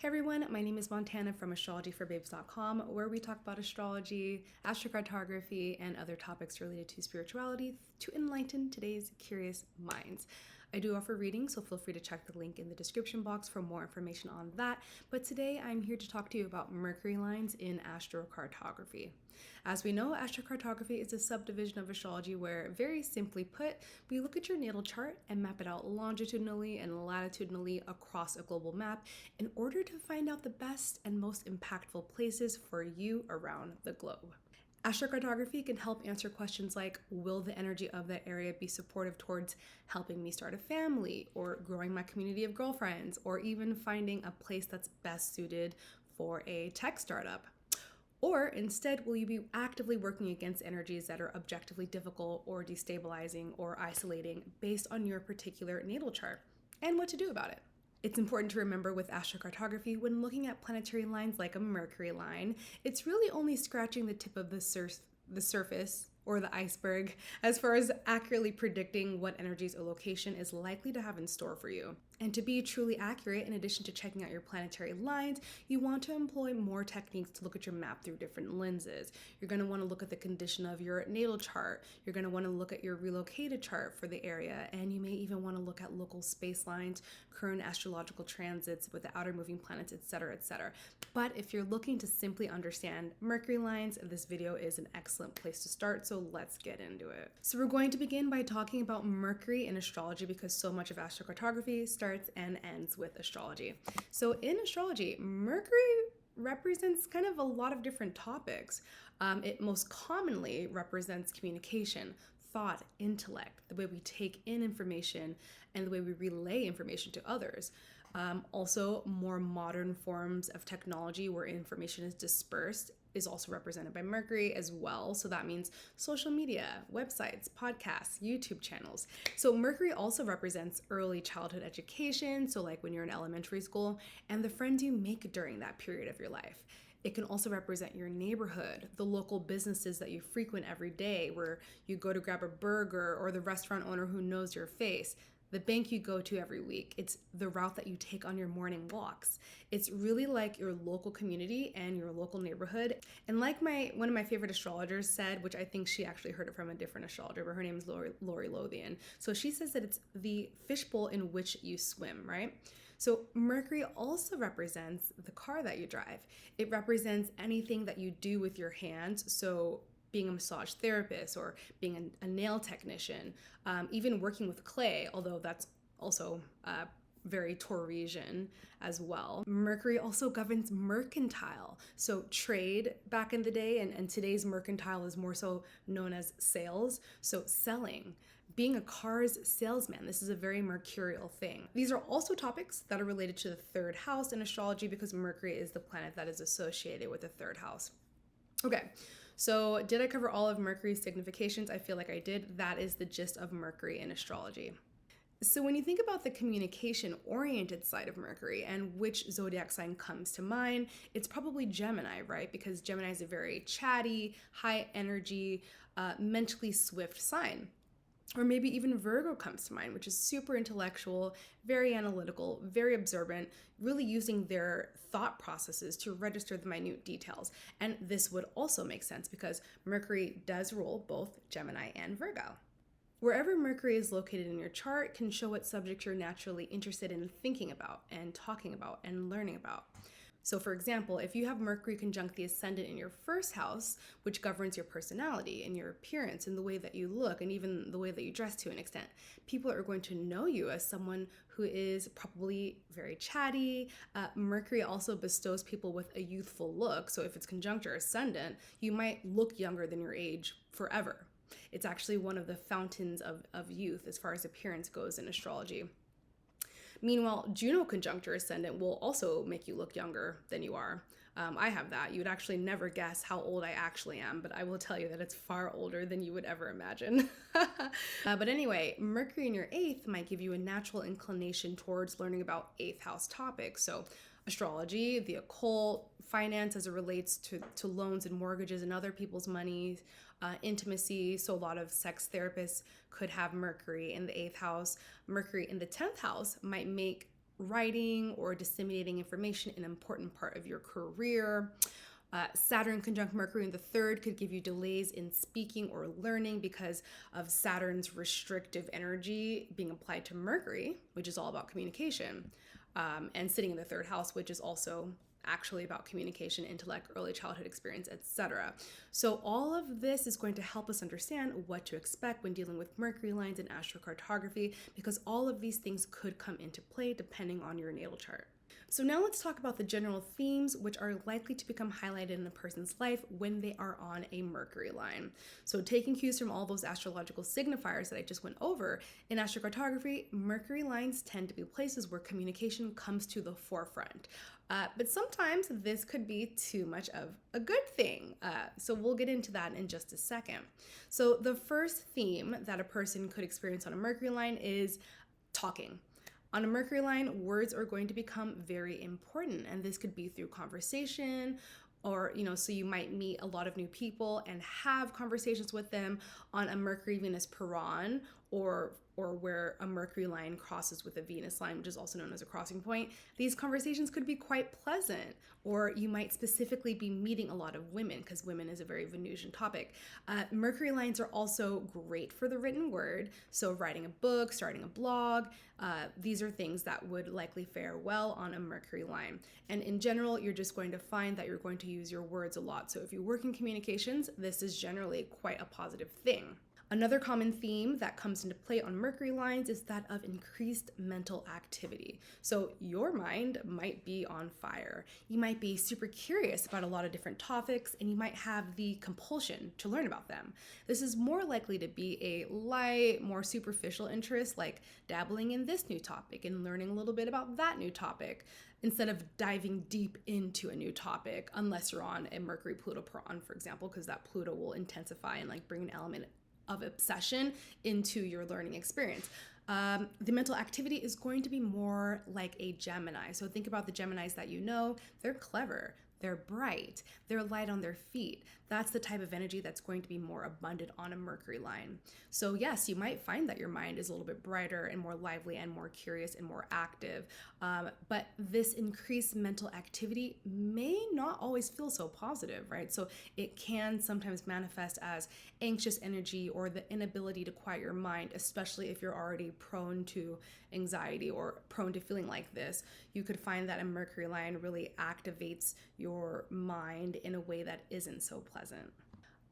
Hey everyone, my name is Montana from astrologyforbabes.com, where we talk about astrology, astrocartography, and other topics related to spirituality to enlighten today's curious minds. I do offer readings, so feel free to check the link in the description box for more information on that. But today I'm here to talk to you about Mercury lines in astrocartography. As we know, astrocartography is a subdivision of astrology where, very simply put, we look at your natal chart and map it out longitudinally and latitudinally across a global map in order to find out the best and most impactful places for you around the globe. Astrocartography can help answer questions like, will the energy of that area be supportive towards helping me start a family, or growing my community of girlfriends, or even finding a place that's best suited for a tech startup? Or instead, will you be actively working against energies that are objectively difficult or destabilizing or isolating based on your particular natal chart, and what to do about it? It's important to remember with astrocartography, when looking at planetary lines like a Mercury line, it's really only scratching the tip of the surface or the iceberg as far as accurately predicting what energies a location is likely to have in store for you. And to be truly accurate, in addition to checking out your planetary lines, you want to employ more techniques to look at your map through different lenses. You're going to want to look at the condition of your natal chart. You're going to want to look at your relocated chart for the area, and you may even want to look at local space lines, current astrological transits with the outer moving planets, etc., etc. But if you're looking to simply understand Mercury lines, this video is an excellent place to start, so let's get into it. So we're going to begin by talking about Mercury in astrology, because so much of astrocartography starts and ends with astrology. So in astrology, Mercury represents kind of a lot of different topics. It most commonly represents communication, thought, intellect, the way we take in information, and the way we relay information to others. Also, more modern forms of technology where information is dispersed is also represented by Mercury as well. So that means social media, websites, podcasts, YouTube channels. So Mercury also represents early childhood education, so like when you're in elementary school, and the friends you make during that period of your life. It can also represent your neighborhood, the local businesses that you frequent every day, where you go to grab a burger, or the restaurant owner who knows your face, the bank you go to every week. It's the route that you take on your morning walks. It's really like your local community and your local neighborhood. And like one of my favorite astrologers said, which I think she actually heard it from a different astrologer, but her name is Lori Lothian. So she says that it's the fishbowl in which you swim, right? So Mercury also represents the car that you drive. It represents anything that you do with your hands. So being a massage therapist, or being a nail technician, even working with clay, although that's also very Taurasian as well. Mercury also governs mercantile, so trade back in the day, and today's mercantile is more so known as sales, so selling. Being a car's salesman, this is a very mercurial thing. These are also topics that are related to the third house in astrology, because Mercury is the planet that is associated with the third house. Okay, so did I cover all of Mercury's significations? I feel like I did. That is the gist of Mercury in astrology. So when you think about the communication-oriented side of Mercury and which zodiac sign comes to mind, it's probably Gemini, right? Because Gemini is a very chatty, high energy, mentally swift sign. Or maybe even Virgo comes to mind, which is super intellectual, very analytical, very observant, really using their thought processes to register the minute details. And this would also make sense because Mercury does rule both Gemini and Virgo. Wherever Mercury is located in your chart can show what subject you're naturally interested in thinking about and talking about and learning about. So for example, if you have Mercury conjunct the ascendant in your first house, which governs your personality and your appearance and the way that you look and even the way that you dress to an extent, people are going to know you as someone who is probably very chatty. Mercury also bestows people with a youthful look. So if it's conjunct your ascendant, you might look younger than your age forever. It's actually one of the fountains of youth as far as appearance goes in astrology. Meanwhile, Juno conjunct your ascendant will also make you look younger than you are. I have that. You would actually never guess how old I actually am, but I will tell you that it's far older than you would ever imagine. But anyway, Mercury in your 8th might give you a natural inclination towards learning about 8th house topics. So astrology, the occult, finance as it relates to loans and mortgages and other people's money, intimacy. So a lot of sex therapists could have Mercury in the 8th house. Mercury in the 10th house might make writing or disseminating information in an important part of your career. Saturn conjunct Mercury in the third could give you delays in speaking or learning because of Saturn's restrictive energy being applied to Mercury, which is all about communication, and sitting in the third house, which is also actually about communication, intellect, early childhood experience, etc. So all of this is going to help us understand what to expect when dealing with Mercury lines and astrocartography, because all of these things could come into play depending on your natal chart. So now let's talk about the general themes which are likely to become highlighted in a person's life when they are on a Mercury line. So taking cues from all those astrological signifiers that I just went over, in astrocartography, Mercury lines tend to be places where communication comes to the forefront. But sometimes this could be too much of a good thing. So we'll get into that in just a second. So the first theme that a person could experience on a Mercury line is talking. On a Mercury line, words are going to become very important, and this could be through conversation, or, so you might meet a lot of new people and have conversations with them on a Mercury Venus Piran, or where a Mercury line crosses with a Venus line, which is also known as a crossing point. These conversations could be quite pleasant, or you might specifically be meeting a lot of women, because women is a very Venusian topic. Mercury lines are also great for the written word, so writing a book, starting a blog, these are things that would likely fare well on a Mercury line. And in general, you're just going to find that you're going to use your words a lot. So if you work in communications, this is generally quite a positive thing. Another common theme that comes into play on Mercury lines is that of increased mental activity. So your mind might be on fire. You might be super curious about a lot of different topics, and you might have the compulsion to learn about them. This is more likely to be a light, more superficial interest, like dabbling in this new topic and learning a little bit about that new topic, instead of diving deep into a new topic, unless you're on a Mercury Pluto Piran, for example, because that Pluto will intensify and bring an element of obsession into your learning experience. The mental activity is going to be more like a Gemini. So think about the Geminis that you know. They're clever, they're bright, they're light on their feet. That's the type of energy that's going to be more abundant on a Mercury line. So yes, you might find that your mind is a little bit brighter and more lively and more curious and more active. But this increased mental activity may not always feel so positive, right? So it can sometimes manifest as anxious energy or the inability to quiet your mind, especially if you're already prone to anxiety or prone to feeling like this. You could find that a Mercury line really activates your mind in a way that isn't so pleasant.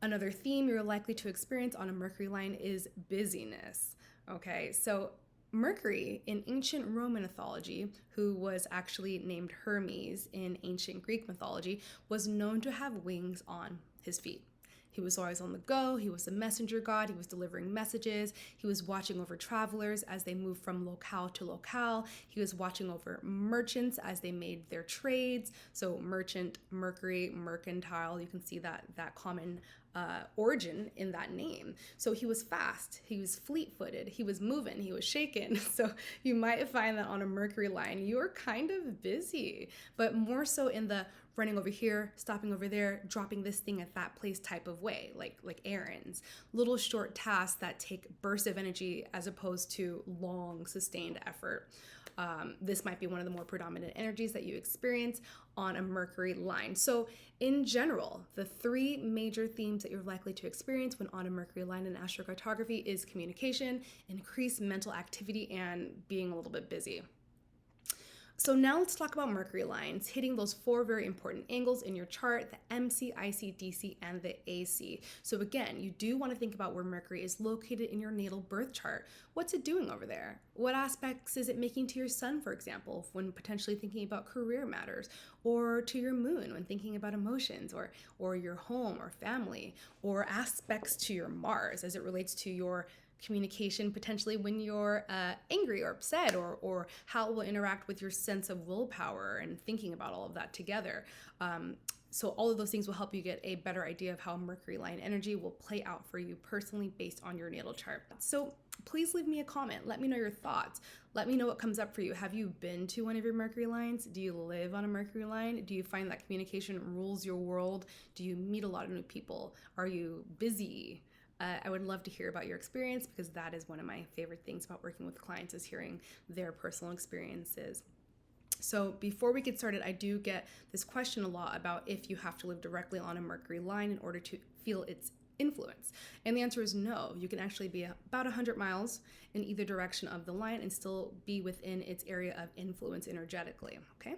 Another theme you're likely to experience on a Mercury line is busyness. Okay, so Mercury in ancient Roman mythology, who was actually named Hermes in ancient Greek mythology, was known to have wings on his feet. He was always on the go. He was a messenger god. He was delivering messages. He was watching over travelers as they moved from locale to locale. He was watching over merchants as they made their trades. So merchant, Mercury, mercantile, you can see that common origin in that name. So he was fast, he was fleet-footed, he was moving, he was shaking. So you might find that on a Mercury line, you're kind of busy, but more so in the running over here, stopping over there, dropping this thing at that place type of way, like errands, little short tasks that take bursts of energy as opposed to long sustained effort. This might be one of the more predominant energies that you experience on a Mercury line. So in general, the three major themes that you're likely to experience when on a Mercury line in astrocartography is communication, increased mental activity, and being a little bit busy. So now let's talk about Mercury lines, hitting those four very important angles in your chart: the MC, IC, DC, and the AC. So again, you do want to think about where Mercury is located in your natal birth chart. What's it doing over there? What aspects is it making to your sun, for example, when potentially thinking about career matters, or to your moon when thinking about emotions, or your home or family, or aspects to your Mars as it relates to your communication potentially when you're angry or upset, or how it will interact with your sense of willpower and thinking about all of that together. So all of those things will help you get a better idea of how Mercury line energy will play out for you personally based on your natal chart. So please leave me a comment. Let me know your thoughts. Let me know what comes up for you. Have you been to one of your Mercury lines? Do you live on a Mercury line? Do you find that communication rules your world? Do you meet a lot of new people? Are you busy? I would love to hear about your experience, because that is one of my favorite things about working with clients, is hearing their personal experiences. So before we get started, I do get this question a lot about if you have to live directly on a Mercury line in order to feel its influence. And the answer is no. You can actually be about 100 miles in either direction of the line and still be within its area of influence energetically, okay?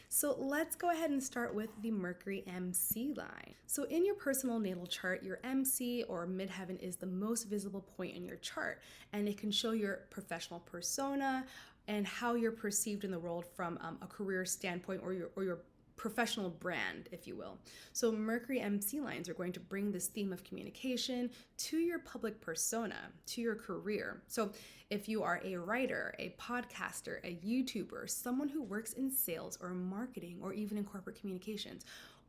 So let's go ahead and start with the Mercury MC line. So in your personal natal chart, your MC or midheaven is the most visible point in your chart, and it can show your professional persona and how you're perceived in the world from a career standpoint or your professional brand, if you will. So Mercury MC lines are going to bring this theme of communication to your public persona, to your career. So if you are a writer, a podcaster, a YouTuber, someone who works in sales or marketing or even in corporate communications,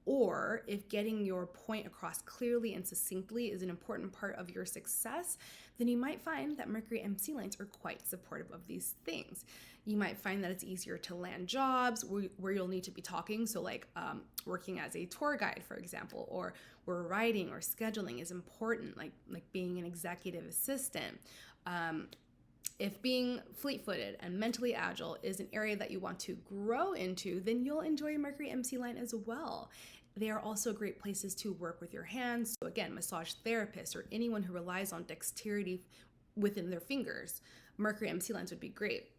or if getting your point across clearly and succinctly is an important part of your success, then you might find that Mercury MC lines are quite supportive of these things. You might find that it's easier to land jobs where you'll need to be talking. So like working as a tour guide, for example, or where writing or scheduling is important, like being an executive assistant. If being fleet-footed and mentally agile is an area that you want to grow into, then you'll enjoy a Mercury MC line as well. They are also great places to work with your hands. So again, massage therapists or anyone who relies on dexterity within their fingers, Mercury MC lines would be great.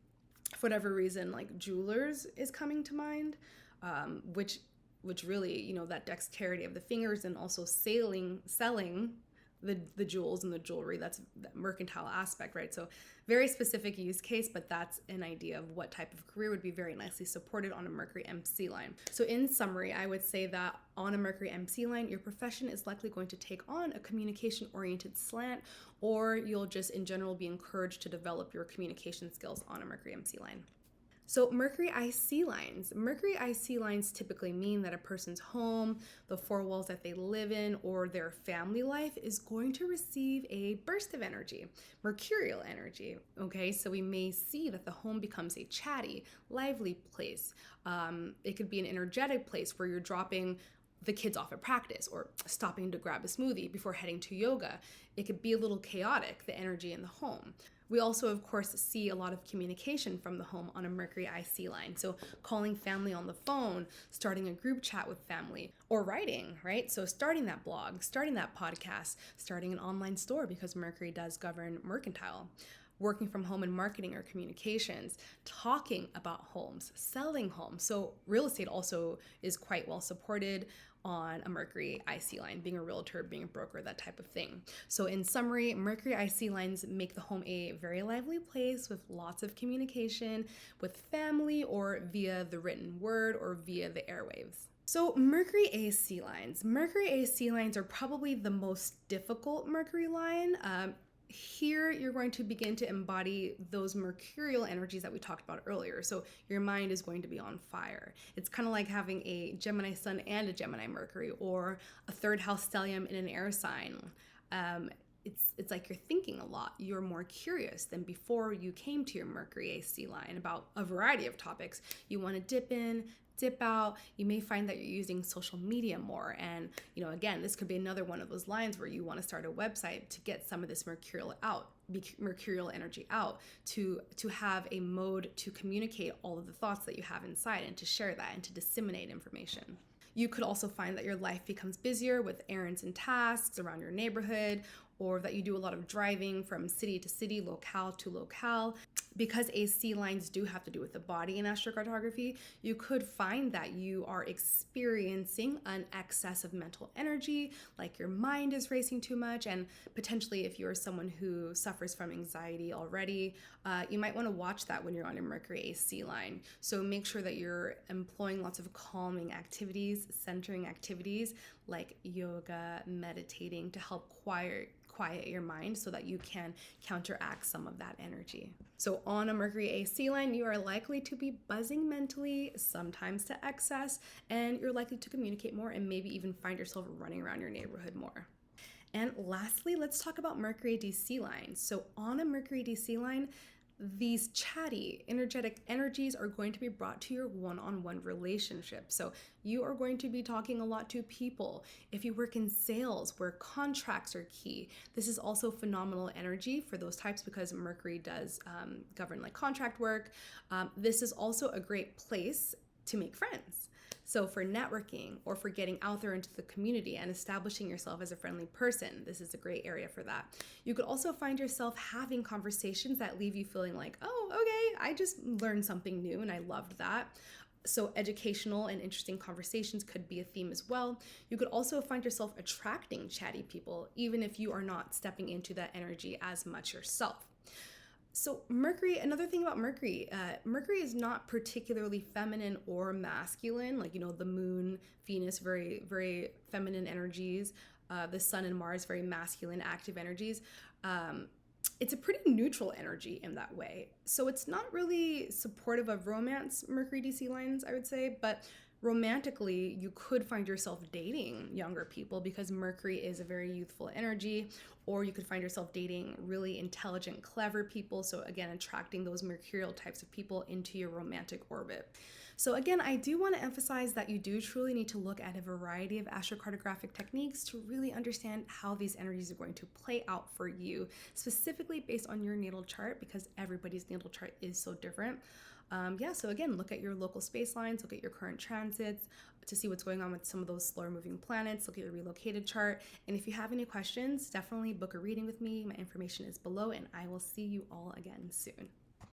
For whatever reason, like jewelers is coming to mind, which really, you know, that dexterity of the fingers and also selling the jewels and the jewelry, that's that mercantile aspect, right? So very specific use case, but that's an idea of what type of career would be very nicely supported on a Mercury MC line. So in summary, I would say that on a Mercury MC line, your profession is likely going to take on a communication-oriented slant, or you'll just in general be encouraged to develop your communication skills on a Mercury MC line. So Mercury IC lines. Mercury IC lines typically mean that a person's home, the four walls that they live in, or their family life is going to receive a burst of energy, mercurial energy, okay? So we may see that the home becomes a chatty, lively place. It could be an energetic place where you're dropping the kids off at practice or stopping to grab a smoothie before heading to yoga. It could be a little chaotic, the energy in the home. We also, of course, see a lot of communication from the home on a Mercury IC line. So calling family on the phone, starting a group chat with family, or writing, right? So starting that blog, starting that podcast, starting an online store because Mercury does govern mercantile. Working from home in marketing or communications, talking about homes, selling homes. So real estate also is quite well supported on a Mercury IC line, being a realtor, being a broker, that type of thing. So in summary, Mercury IC lines make the home a very lively place with lots of communication with family or via the written word or via the airwaves. So Mercury AC lines. Mercury AC lines are probably the most difficult Mercury line. Here, you're going to begin to embody those mercurial energies that we talked about earlier. So your mind is going to be on fire. It's kind of like having a Gemini Sun and a Gemini Mercury, or a third house stellium in an air sign. It's like you're thinking a lot. You're more curious than before you came to your Mercury AC line about a variety of topics. You want to dip in, dip out. You may find that you're using social media more. And, you know, again, this could be another one of those lines where you want to start a website to get some of this mercurial energy out, to have a mode to communicate all of the thoughts that you have inside and to share that and to disseminate information. You could also find that your life becomes busier with errands and tasks around your neighborhood, or that you do a lot of driving from city to city, locale to locale. Because AC lines do have to do with the body in astrocartography, you could find that you are experiencing an excess of mental energy, like your mind is racing too much, and potentially if you're someone who suffers from anxiety already, you might want to watch that when you're on your Mercury AC line. So make sure that you're employing lots of calming activities, centering activities like yoga, meditating to help quiet your mind so that you can counteract some of that energy. So on a Mercury AC line, you are likely to be buzzing mentally, sometimes to excess, and you're likely to communicate more and maybe even find yourself running around your neighborhood more. And lastly, let's talk about Mercury DC lines. So on a Mercury DC line, these chatty, energetic energies are going to be brought to your one-on-one relationship. So you are going to be talking a lot to people. If you work in sales where contracts are key, this is also phenomenal energy for those types because Mercury does govern like contract work. This is also a great place to make friends. So for networking or for getting out there into the community and establishing yourself as a friendly person, this is a great area for that. You could also find yourself having conversations that leave you feeling like, oh, okay, I just learned something new and I loved that. So educational and interesting conversations could be a theme as well. You could also find yourself attracting chatty people, even if you are not stepping into that energy as much yourself. So Mercury, another thing about Mercury, Mercury is not particularly feminine or masculine. Like, the moon, Venus, very, very feminine energies. The sun and Mars, very masculine, active energies. It's a pretty neutral energy in that way. So it's not really supportive of romance, Mercury DC lines, I would say, but romantically, you could find yourself dating younger people because Mercury is a very youthful energy, or you could find yourself dating really intelligent, clever people. So again, attracting those mercurial types of people into your romantic orbit. So again, I do want to emphasize that you do truly need to look at a variety of astrocartographic techniques to really understand how these energies are going to play out for you, specifically based on your natal chart, because everybody's natal chart is so different. So again, look at your local space lines, look at your current transits to see what's going on with some of those slower moving planets, look at your relocated chart. And if you have any questions, definitely book a reading with me. My information is below, and I will see you all again soon.